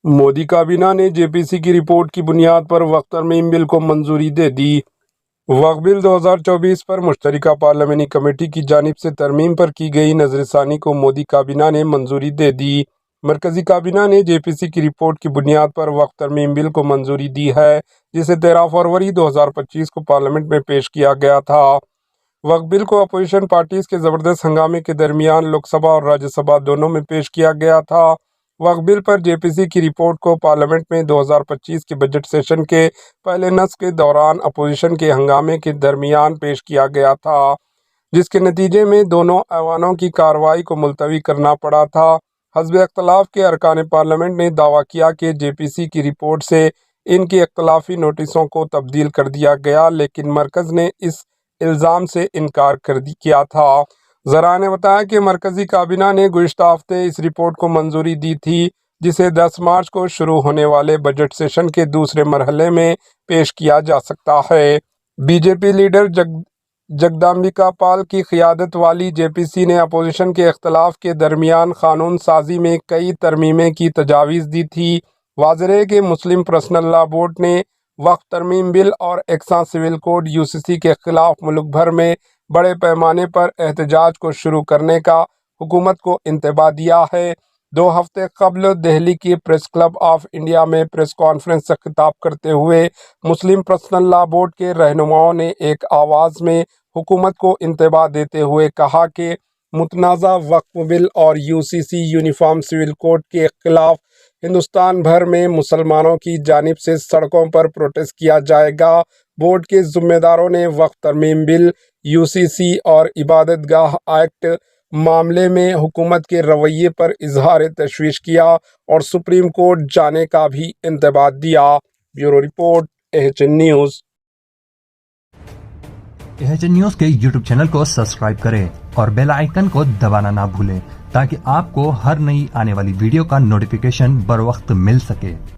مودی کابینہ نے جے پی سی کی رپورٹ کی بنیاد پر وقف ترمیم بل کو منظوری دے دی۔ وقف بل 2024 پر مشترکہ پارلیمانی کمیٹی کی جانب سے ترمیم پر کی گئی نظر ثانی کو مودی کابینہ نے منظوری دے دی۔ مرکزی کابینہ نے جے پی سی کی رپورٹ کی بنیاد پر وقف ترمیم بل کو منظوری دی ہے، جسے 13 فروری 2025 کو پارلیمنٹ میں پیش کیا گیا تھا۔ وقف بل کو اپوزیشن پارٹیز کے زبردست ہنگامے کے درمیان لوک سبھا اور راجیہ سبھا دونوں میں پیش کیا گیا تھا۔ وقف بل پر جے پی سی کی رپورٹ کو پارلیمنٹ میں 2025 کے بجٹ سیشن کے پہلے نصف کے دوران اپوزیشن کے ہنگامے کے درمیان پیش کیا گیا تھا، جس کے نتیجے میں دونوں ایوانوں کی کارروائی کو ملتوی کرنا پڑا تھا۔ حزب اختلاف کے ارکان پارلیمنٹ نے دعویٰ کیا کہ جے پی سی کی رپورٹ سے ان کی اختلافی نوٹسوں کو تبدیل کر دیا گیا، لیکن مرکز نے اس الزام سے انکار کیا تھا۔ ذرائع نے بتایا کہ مرکزی کابینہ نے گزشتہ ہفتے اس رپورٹ کو منظوری دی تھی، جسے 10 مارچ کو شروع ہونے والے بجٹ سیشن کے دوسرے مرحلے میں پیش کیا جا سکتا ہے۔ بی جے پی لیڈر جگدامبکا پال کی قیادت والی جے پی سی نے اپوزیشن کے اختلاف کے درمیان قانون سازی میں کئی ترمیمیں کی تجاویز دی تھی۔ واضح ہے کہ مسلم پرسنل لا بورڈ نے وقف ترمیم بل اور یکساں سول کوڈ یو سی سی کے خلاف ملک بھر میں بڑے پیمانے پر احتجاج کو شروع کرنے کا حکومت کو انتباہ دیا ہے۔ 2 ہفتے قبل دہلی کی پریس کلب آف انڈیا میں پریس کانفرنس سے خطاب کرتے ہوئے مسلم پرسنل لا بورڈ کے رہنماؤں نے ایک آواز میں حکومت کو انتباہ دیتے ہوئے کہا کہ متنازع وقف بل اور U C C uniform civil code کے خلاف ہندوستان بھر میں مسلمانوں کی جانب سے سڑکوں پر پروٹیسٹ کیا جائے گا۔ بورڈ کے ذمہ داروں نے وقف ترمیم بل، یو سی سی اور عبادت گاہ ایکٹ معاملے میں حکومت کے رویے پر اظہار تشویش کیا اور سپریم کورٹ جانے کا بھی انتباہ دیا۔ Bureau report, AHN news. AHN news کے یوٹیوب چینل کو سبسکرائب کریں اور بیل آئیکن کو دبانا نہ بھولیں تاکہ آپ کو ہر نئی آنے والی ویڈیو کا نوٹیفیکیشن بر وقت مل سکے۔